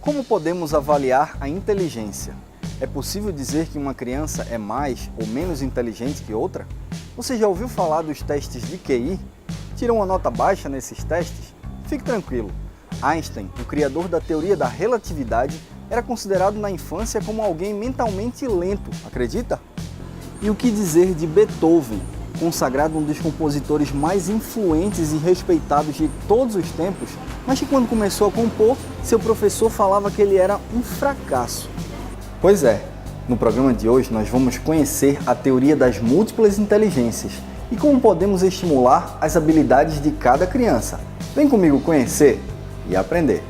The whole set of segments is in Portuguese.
Como podemos avaliar a inteligência? É possível dizer que uma criança é mais ou menos inteligente que outra? Você já ouviu falar dos testes de QI? Tirou uma nota baixa nesses testes? Fique tranquilo. Einstein, o criador da teoria da relatividade, era considerado na infância como alguém mentalmente lento, acredita? E o que dizer de Beethoven, consagrado um dos compositores mais influentes e respeitados de todos os tempos, mas que quando começou a compor, seu professor falava que ele era um fracasso? Pois é, no programa de hoje nós vamos conhecer a teoria das múltiplas inteligências e como podemos estimular as habilidades de cada criança. Vem comigo conhecer e aprender.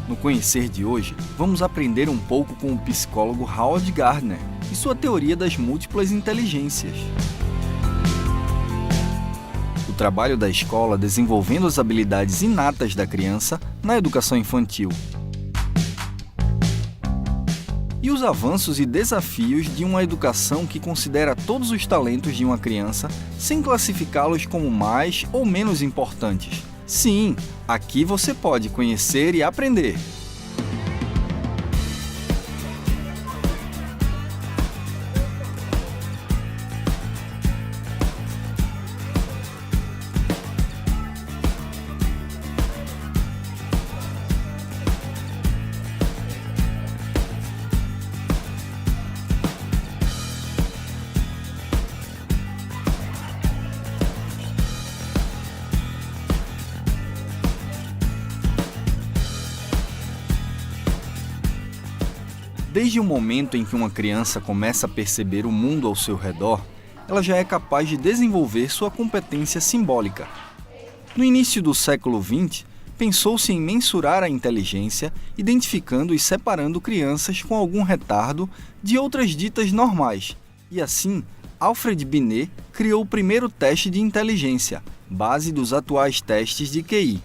No Conhecer de hoje, vamos aprender um pouco com o psicólogo Howard Gardner e sua teoria das múltiplas inteligências. O trabalho da escola desenvolvendo as habilidades inatas da criança na educação infantil. E os avanços e desafios de uma educação que considera todos os talentos de uma criança sem classificá-los como mais ou menos importantes. Sim, aqui você pode conhecer e aprender. Desde o momento em que uma criança começa a perceber o mundo ao seu redor, ela já é capaz de desenvolver sua competência simbólica. No início do século XX, pensou-se em mensurar a inteligência, identificando e separando crianças com algum retardo de outras ditas normais. E assim, Alfred Binet criou o primeiro teste de inteligência, base dos atuais testes de QI.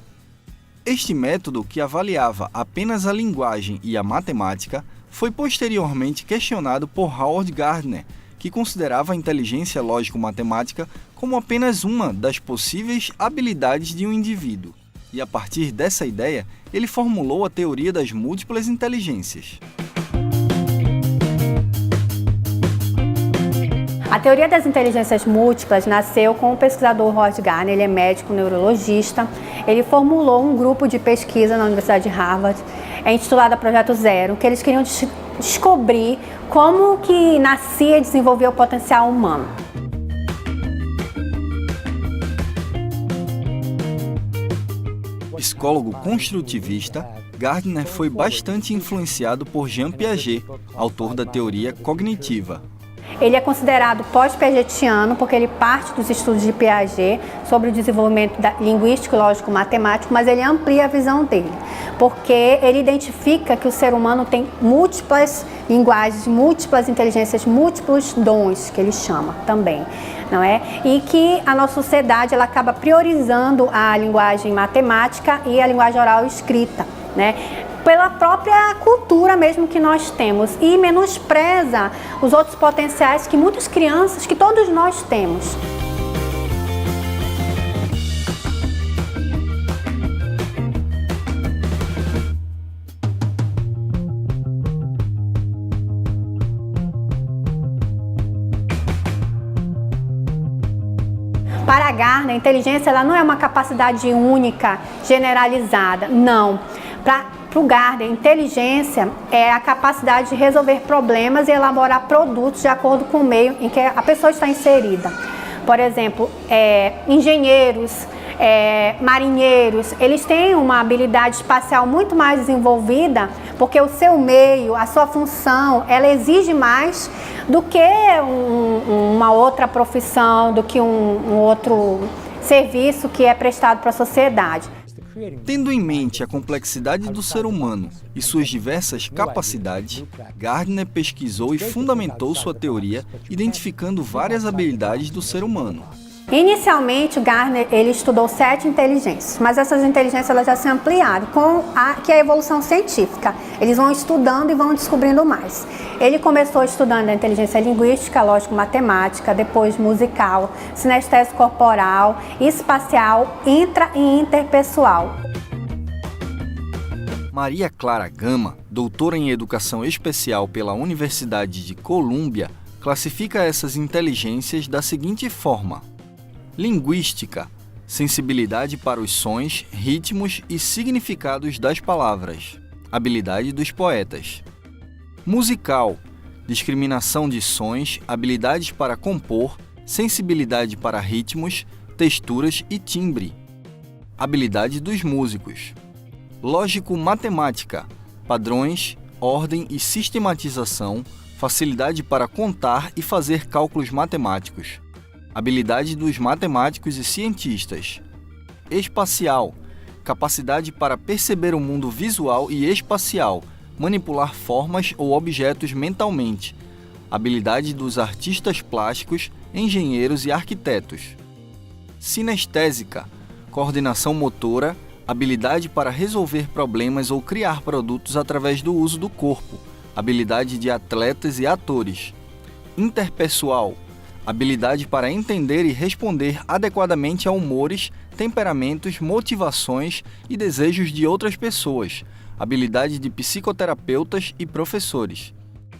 Este método, que avaliava apenas a linguagem e a matemática, foi posteriormente questionado por Howard Gardner, que considerava a inteligência lógico-matemática como apenas uma das possíveis habilidades de um indivíduo. E a partir dessa ideia, ele formulou a teoria das múltiplas inteligências. A teoria das inteligências múltiplas nasceu com o pesquisador Howard Gardner. Ele é médico neurologista. Ele formulou um grupo de pesquisa na Universidade de Harvard, intitulado Projeto Zero, que eles queriam descobrir como que nascia e desenvolvia o potencial humano. Psicólogo construtivista, Gardner foi bastante influenciado por Jean Piaget, autor da teoria cognitiva. Ele é considerado pós-piagetiano porque ele parte dos estudos de Piaget sobre o desenvolvimento linguístico, lógico, matemático, mas ele amplia a visão dele, porque ele identifica que o ser humano tem múltiplas linguagens, múltiplas inteligências, múltiplos dons, que ele chama também, não é? E que a nossa sociedade ela acaba priorizando a linguagem matemática e a linguagem oral e escrita, né? Pela própria cultura mesmo que nós temos, e menospreza os outros potenciais que muitas crianças, que todos nós temos. Para Gardner, a inteligência ela não é uma capacidade única, generalizada, não. Para o Gardner, inteligência é a capacidade de resolver problemas e elaborar produtos de acordo com o meio em que a pessoa está inserida. Por exemplo, engenheiros, marinheiros, eles têm uma habilidade espacial muito mais desenvolvida porque o seu meio, a sua função, ela exige mais do que uma outra profissão, do que um outro serviço que é prestado para a sociedade. Tendo em mente a complexidade do ser humano e suas diversas capacidades, Gardner pesquisou e fundamentou sua teoria, identificando várias habilidades do ser humano. Inicialmente, o Gardner ele estudou 7 inteligências, mas essas inteligências elas já se ampliaram que é a evolução científica. Eles vão estudando e vão descobrindo mais. Ele começou estudando a inteligência linguística, lógico-matemática, depois musical, sinestésico corporal, espacial, intra e interpessoal. Maria Clara Gama, doutora em Educação Especial pela Universidade de Colômbia, classifica essas inteligências da seguinte forma: linguística, sensibilidade para os sons, ritmos e significados das palavras, habilidade dos poetas. Musical, discriminação de sons, habilidades para compor, sensibilidade para ritmos, texturas e timbre, habilidade dos músicos. Lógico-matemática, padrões, ordem e sistematização, facilidade para contar e fazer cálculos matemáticos, habilidade dos matemáticos e cientistas. Espacial, capacidade para perceber o mundo visual e espacial, manipular formas ou objetos mentalmente, habilidade dos artistas plásticos, engenheiros e arquitetos. Sinestésica, coordenação motora, habilidade para resolver problemas ou criar produtos através do uso do corpo, habilidade de atletas e atores. Interpessoal, habilidade para entender e responder adequadamente a humores, temperamentos, motivações e desejos de outras pessoas, habilidade de psicoterapeutas e professores.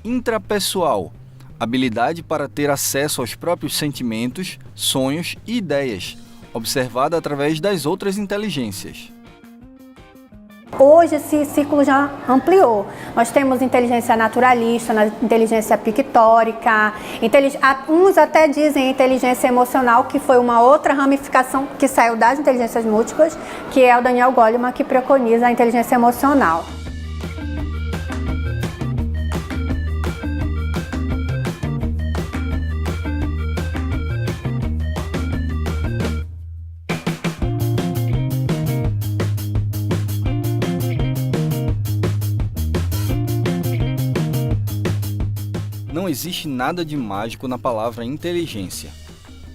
Intrapessoal, habilidade para ter acesso aos próprios sentimentos, sonhos e ideias, observada através das outras inteligências. Hoje esse ciclo já ampliou. Nós temos inteligência naturalista, inteligência pictórica, uns até dizem inteligência emocional, que foi uma outra ramificação que saiu das inteligências múltiplas, que é o Daniel Goleman, que preconiza a inteligência emocional. Não existe nada de mágico na palavra inteligência.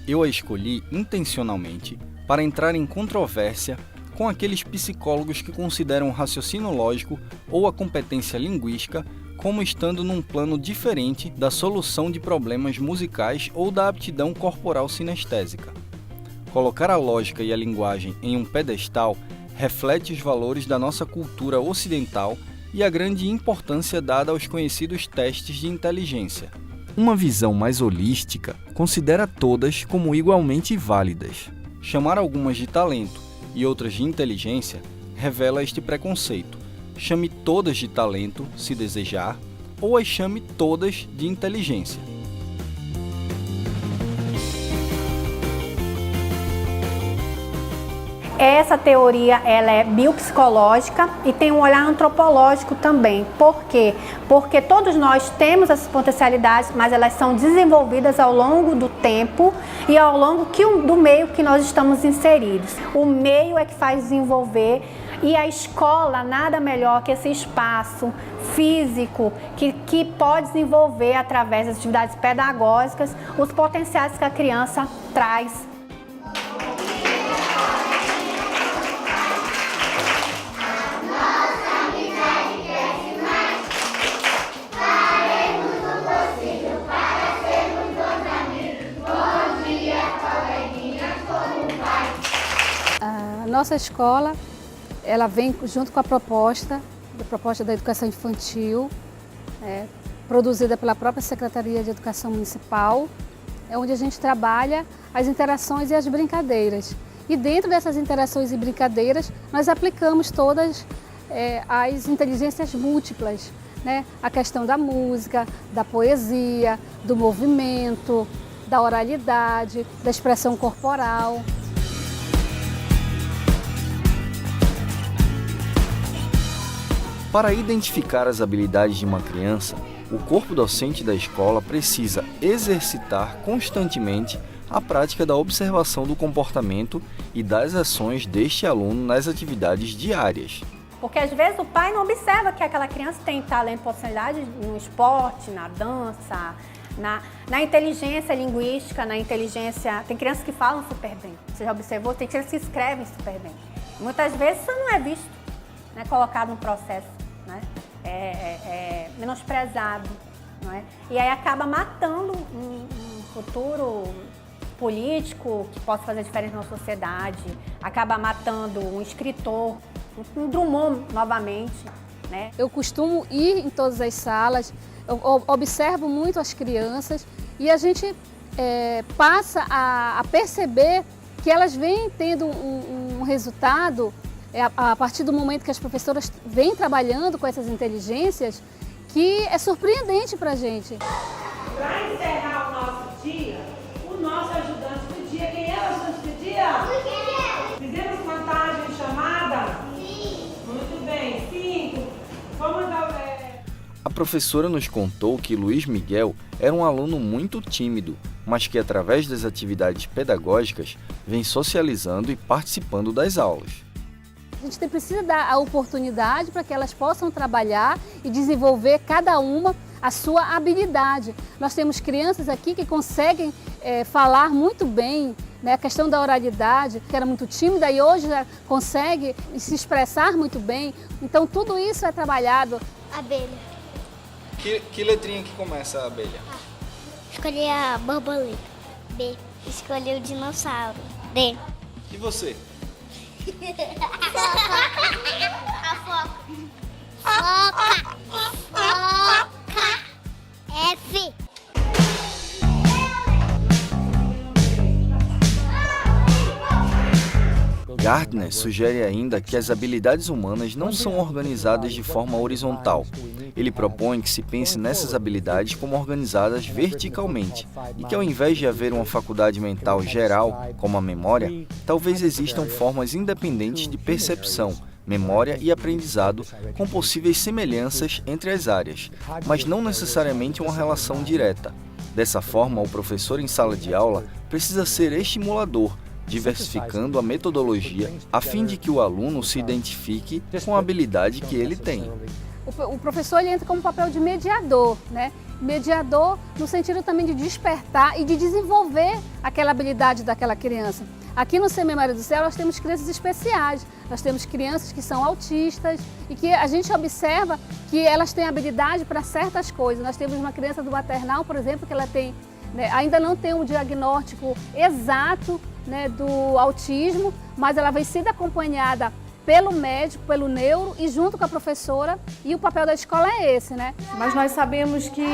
Eu a escolhi intencionalmente para entrar em controvérsia com aqueles psicólogos que consideram o raciocínio lógico ou a competência linguística como estando num plano diferente da solução de problemas musicais ou da aptidão corporal sinestésica. Colocar a lógica e a linguagem em um pedestal reflete os valores da nossa cultura ocidental e a grande importância dada aos conhecidos testes de inteligência. Uma visão mais holística considera todas como igualmente válidas. Chamar algumas de talento e outras de inteligência revela este preconceito. Chame todas de talento, se desejar, ou as chame todas de inteligência. Essa teoria ela é biopsicológica e tem um olhar antropológico também. Por quê? Porque todos nós temos essas potencialidades, mas elas são desenvolvidas ao longo do tempo e ao longo do meio que nós estamos inseridos. O meio é que faz desenvolver, e a escola nada melhor que esse espaço físico que pode desenvolver através das atividades pedagógicas os potenciais que a criança traz. Nossa escola, ela vem junto com a proposta da educação infantil, produzida pela própria Secretaria de Educação Municipal, onde a gente trabalha as interações e as brincadeiras. E dentro dessas interações e brincadeiras, nós aplicamos todas as inteligências múltiplas, né? A questão da música, da poesia, do movimento, da oralidade, da expressão corporal. Para identificar as habilidades de uma criança, o corpo docente da escola precisa exercitar constantemente a prática da observação do comportamento e das ações deste aluno nas atividades diárias. Porque às vezes o pai não observa que aquela criança tem talento e potencialidade no esporte, na dança, Na inteligência linguística, na inteligência... Tem crianças que falam super bem. Você já observou? Tem crianças que escrevem super bem. Muitas vezes isso não é visto, né? Colocado no processo, né? É menosprezado, não é? E aí acaba matando um futuro político que possa fazer diferença na sociedade, acaba matando um escritor, um Drummond novamente, né? Eu costumo ir em todas as salas, eu observo muito as crianças e a gente passa a perceber que elas vêm tendo um resultado a partir do momento que as professoras vêm trabalhando com essas inteligências, que é surpreendente para a gente. Para encerrar o nosso dia, o nosso ajudante do dia, quem é o ajudante do dia? Fizemos contagem chamada? Sim. Muito bem, 5. Vamos dar... A professora nos contou que Luiz Miguel era um aluno muito tímido, mas que através das atividades pedagógicas vem socializando e participando das aulas. A gente precisa dar a oportunidade para que elas possam trabalhar e desenvolver cada uma a sua habilidade. Nós temos crianças aqui que conseguem falar muito bem, né? A questão da oralidade, que era muito tímida e hoje já consegue se expressar muito bem. Então tudo isso é trabalhado. Abelha. Que letrinha que começa a abelha? Escolhi a borboleta. B. Escolhi o dinossauro. D. E você? A foca. Foca. Foca. F. Gardner sugere ainda que as habilidades humanas não são organizadas de forma horizontal. Ele propõe que se pense nessas habilidades como organizadas verticalmente e que, ao invés de haver uma faculdade mental geral, como a memória, talvez existam formas independentes de percepção, memória e aprendizado com possíveis semelhanças entre as áreas, mas não necessariamente uma relação direta. Dessa forma, o professor em sala de aula precisa ser estimulador, diversificando a metodologia a fim de que o aluno se identifique com a habilidade que ele tem. O professor ele entra como papel de mediador, né? Mediador no sentido também de despertar e de desenvolver aquela habilidade daquela criança. Aqui no CEMEI Maria do Céu nós temos crianças especiais, nós temos crianças que são autistas e que a gente observa que elas têm habilidade para certas coisas. Nós temos uma criança do maternal, por exemplo, que ela tem, né, ainda não tem um diagnóstico exato, né, do autismo, mas ela vem sendo acompanhada pelo médico, pelo neuro e junto com a professora, e o papel da escola é esse, né? Mas nós sabemos que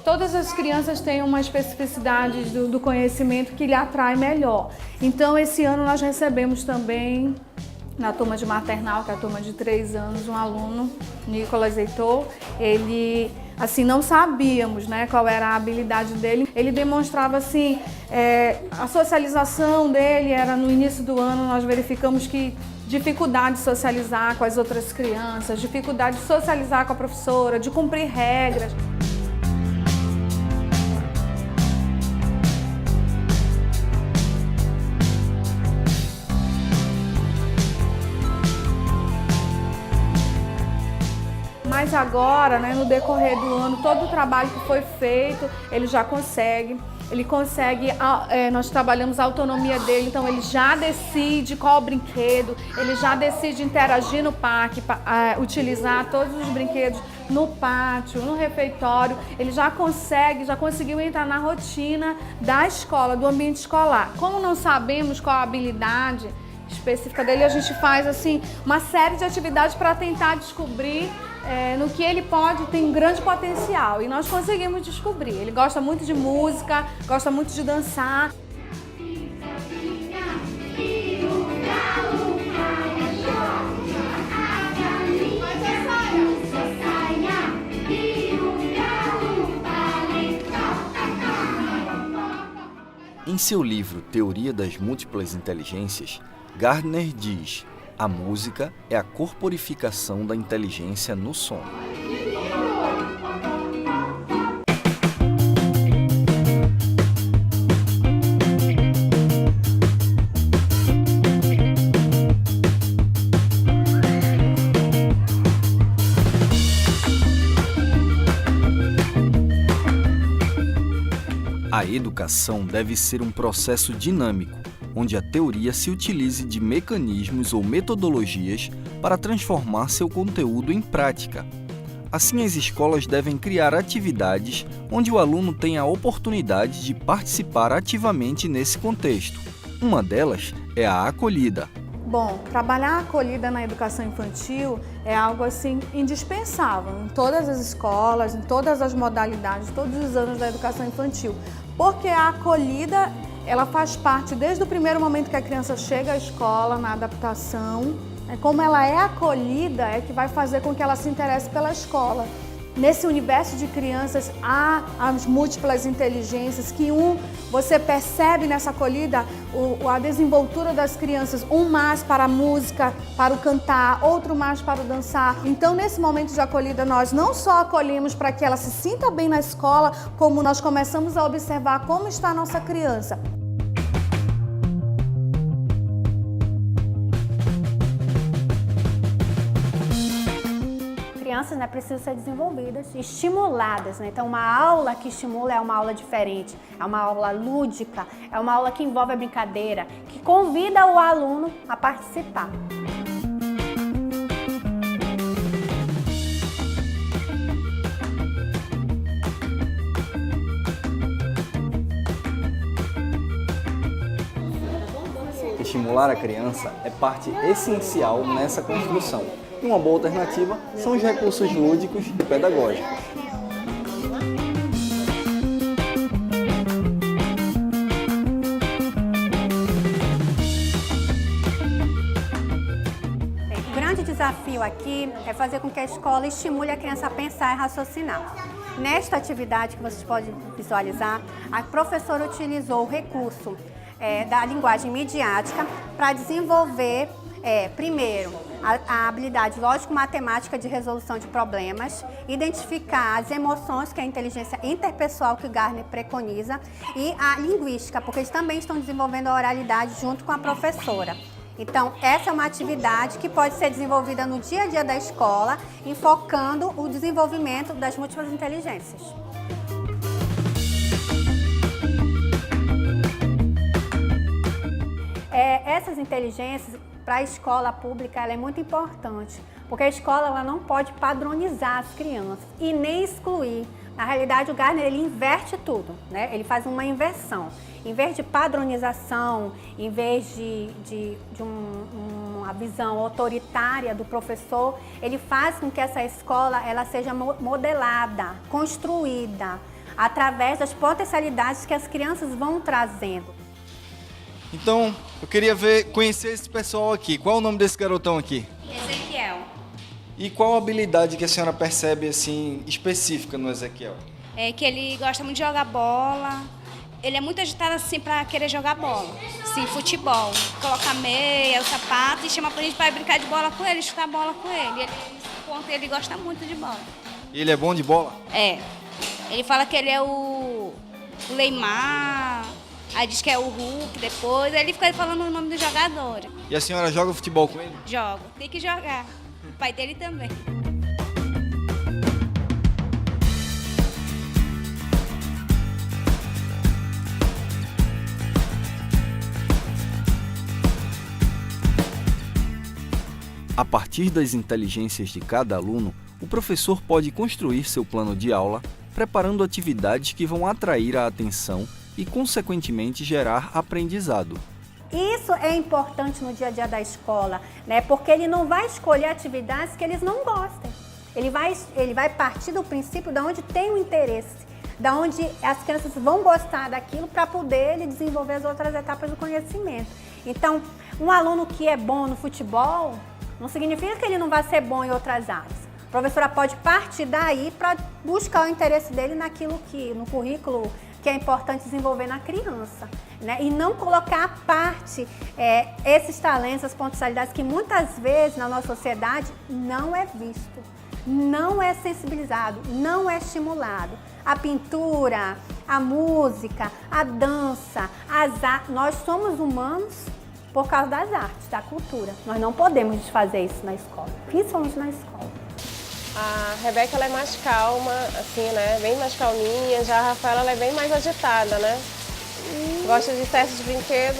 todas as crianças têm uma especificidade do conhecimento que lhe atrai melhor. Então, esse ano nós recebemos também, na turma de maternal, que é a turma de 3 anos, um aluno, Nicolas Heitor. Ele, assim, não sabíamos, né, qual era a habilidade dele. Ele demonstrava, assim, a socialização dele era no início do ano, nós verificamos que dificuldade de socializar com as outras crianças, dificuldade de socializar com a professora, de cumprir regras. Mas agora, né, no decorrer do ano, todo o trabalho que foi feito, ele já consegue. Ele consegue, nós trabalhamos a autonomia dele, então ele já decide qual brinquedo, ele já decide interagir no parque, utilizar todos os brinquedos no pátio, no refeitório. Ele já conseguiu entrar na rotina da escola, do ambiente escolar. Como não sabemos qual a habilidade específica dele, a gente faz assim uma série de atividades para tentar descobrir no que ele tem um grande potencial, e nós conseguimos descobrir. Ele gosta muito de música, gosta muito de dançar. Em seu livro Teoria das Múltiplas Inteligências, Gardner diz: a música é a corporificação da inteligência no som. educação deve ser um processo dinâmico, onde a teoria se utilize de mecanismos ou metodologias para transformar seu conteúdo em prática. Assim, as escolas devem criar atividades onde o aluno tenha a oportunidade de participar ativamente nesse contexto. Uma delas é a acolhida. Bom, trabalhar a acolhida na educação infantil é algo assim indispensável em todas as escolas, em todas as modalidades, todos os anos da educação infantil, porque a acolhida ela faz parte desde o primeiro momento que a criança chega à escola, na adaptação. Como ela é acolhida é que vai fazer com que ela se interesse pela escola. Nesse universo de crianças há as múltiplas inteligências que você percebe nessa acolhida a desenvoltura das crianças, um mais para a música, para o cantar, outro mais para o dançar. Então, nesse momento de acolhida, nós não só acolhemos para que ela se sinta bem na escola, como nós começamos a observar como está a nossa criança. Crianças, precisam ser desenvolvidas, estimuladas. Então, uma aula que estimula é uma aula diferente, é uma aula lúdica, é uma aula que envolve a brincadeira, que convida o aluno a participar. Estimular a criança é parte essencial nessa construção. E uma boa alternativa são os recursos lúdicos e pedagógicos. O grande desafio aqui é fazer com que a escola estimule a criança a pensar e raciocinar. Nesta atividade que vocês podem visualizar, a professora utilizou o recurso da linguagem midiática para desenvolver, primeiro, a habilidade lógico-matemática de resolução de problemas, identificar as emoções, que é a inteligência interpessoal que o Gardner preconiza, e a linguística, porque eles também estão desenvolvendo a oralidade junto com a professora. Então, essa é uma atividade que pode ser desenvolvida no dia a dia da escola, enfocando o desenvolvimento das múltiplas inteligências. Essas inteligências, para a escola pública, ela é muito importante, porque a escola ela não pode padronizar as crianças e nem excluir. Na realidade, o Gardner ele inverte tudo, Ele faz uma inversão. Em vez de padronização, em vez de uma visão autoritária do professor, ele faz com que essa escola ela seja modelada, construída, através das potencialidades que as crianças vão trazendo. Então, eu queria conhecer esse pessoal aqui. Qual é o nome desse garotão aqui? Ezequiel. E qual a habilidade que a senhora percebe, assim, específica no Ezequiel? É que ele gosta muito de jogar bola. Ele é muito agitado, assim, para querer jogar bola. Sim, futebol. Coloca a meia, o sapato e chama pra gente para brincar de bola com ele, chutar bola com ele. Ele gosta muito de bola. E ele é bom de bola? É. Ele fala que ele é o Neymar... Aí diz que é o Hulk depois, aí ele fica falando o nome do jogador. E a senhora joga futebol com ele? Joga, tem que jogar. O pai dele também. A partir das inteligências de cada aluno, o professor pode construir seu plano de aula, preparando atividades que vão atrair a atenção e, consequentemente, gerar aprendizado. Isso é importante no dia a dia da escola, Porque ele não vai escolher atividades que eles não gostem. Ele vai partir do princípio de onde tem o interesse, da onde as crianças vão gostar daquilo para poder ele desenvolver as outras etapas do conhecimento. Então, um aluno que é bom no futebol, não significa que ele não vai ser bom em outras áreas. A professora pode partir daí para buscar o interesse dele no currículo que é importante desenvolver na criança, E não colocar à parte esses talentos, as potencialidades que muitas vezes na nossa sociedade não é visto, não é sensibilizado, não é estimulado. A pintura, a música, a dança, as artes, nós somos humanos por causa das artes, da cultura. Nós não podemos desfazer isso na escola, principalmente na escola. A Rebeca ela é mais calma, assim, né? Bem mais calminha. Já a Rafaela ela é bem mais agitada, né? Gosta de certos brinquedos,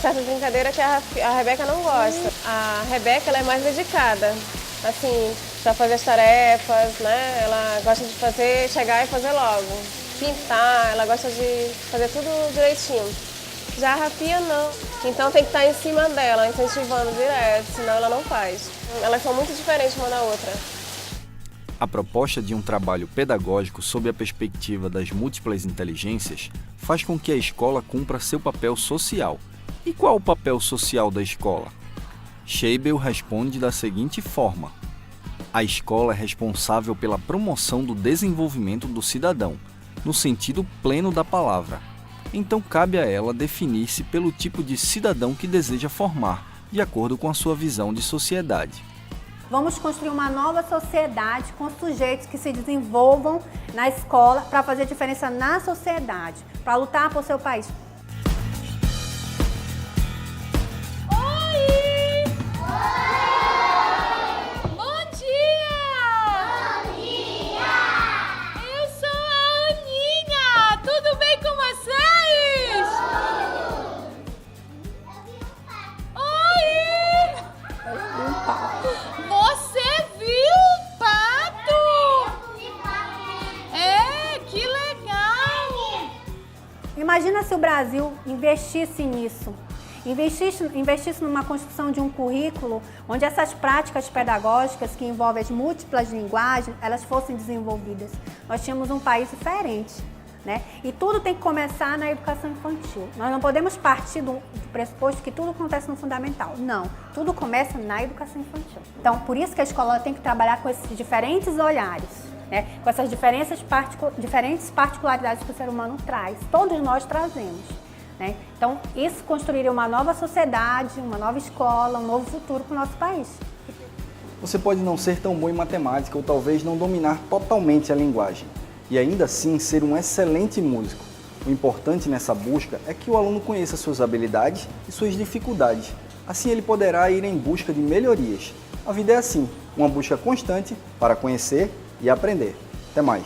certas brincadeiras que a Rebeca não gosta. A Rebeca ela é mais dedicada, assim, para fazer as tarefas, né? Ela gosta de chegar e fazer logo. Pintar, ela gosta de fazer tudo direitinho. Já a Rafia não. Então tem que estar em cima dela, incentivando direto, senão ela não faz. Elas são muito diferentes uma da outra. A proposta de um trabalho pedagógico sob a perspectiva das múltiplas inteligências faz com que a escola cumpra seu papel social. E qual o papel social da escola? Scheibel responde da seguinte forma: a escola é responsável pela promoção do desenvolvimento do cidadão, no sentido pleno da palavra. Então cabe a ela definir-se pelo tipo de cidadão que deseja formar, de acordo com a sua visão de sociedade. Vamos construir uma nova sociedade com sujeitos que se desenvolvam na escola para fazer diferença na sociedade, para lutar por seu país. Oi! Bom dia! Bom dia! Eu sou a Aninha! Tudo bem com vocês? Oi! Você viu o pato? É, que legal! Imagina se o Brasil investisse nisso, investisse numa construção de um currículo onde essas práticas pedagógicas que envolvem as múltiplas linguagens, elas fossem desenvolvidas. Nós tínhamos um país diferente, né? E tudo tem que começar na educação infantil. Nós não podemos partir do pressuposto que tudo acontece no fundamental. Não, tudo começa na educação infantil. Então, por isso que a escola tem que trabalhar com esses diferentes olhares, né? Com essas diferentes particularidades que o ser humano traz. Todos nós trazemos, né? Então, isso construiria uma nova sociedade, uma nova escola, um novo futuro para o nosso país. Você pode não ser tão bom em matemática ou talvez não dominar totalmente a linguagem, e ainda assim ser um excelente músico. O importante nessa busca é que o aluno conheça suas habilidades e suas dificuldades. Assim ele poderá ir em busca de melhorias. A vida é assim, uma busca constante para conhecer e aprender. Até mais!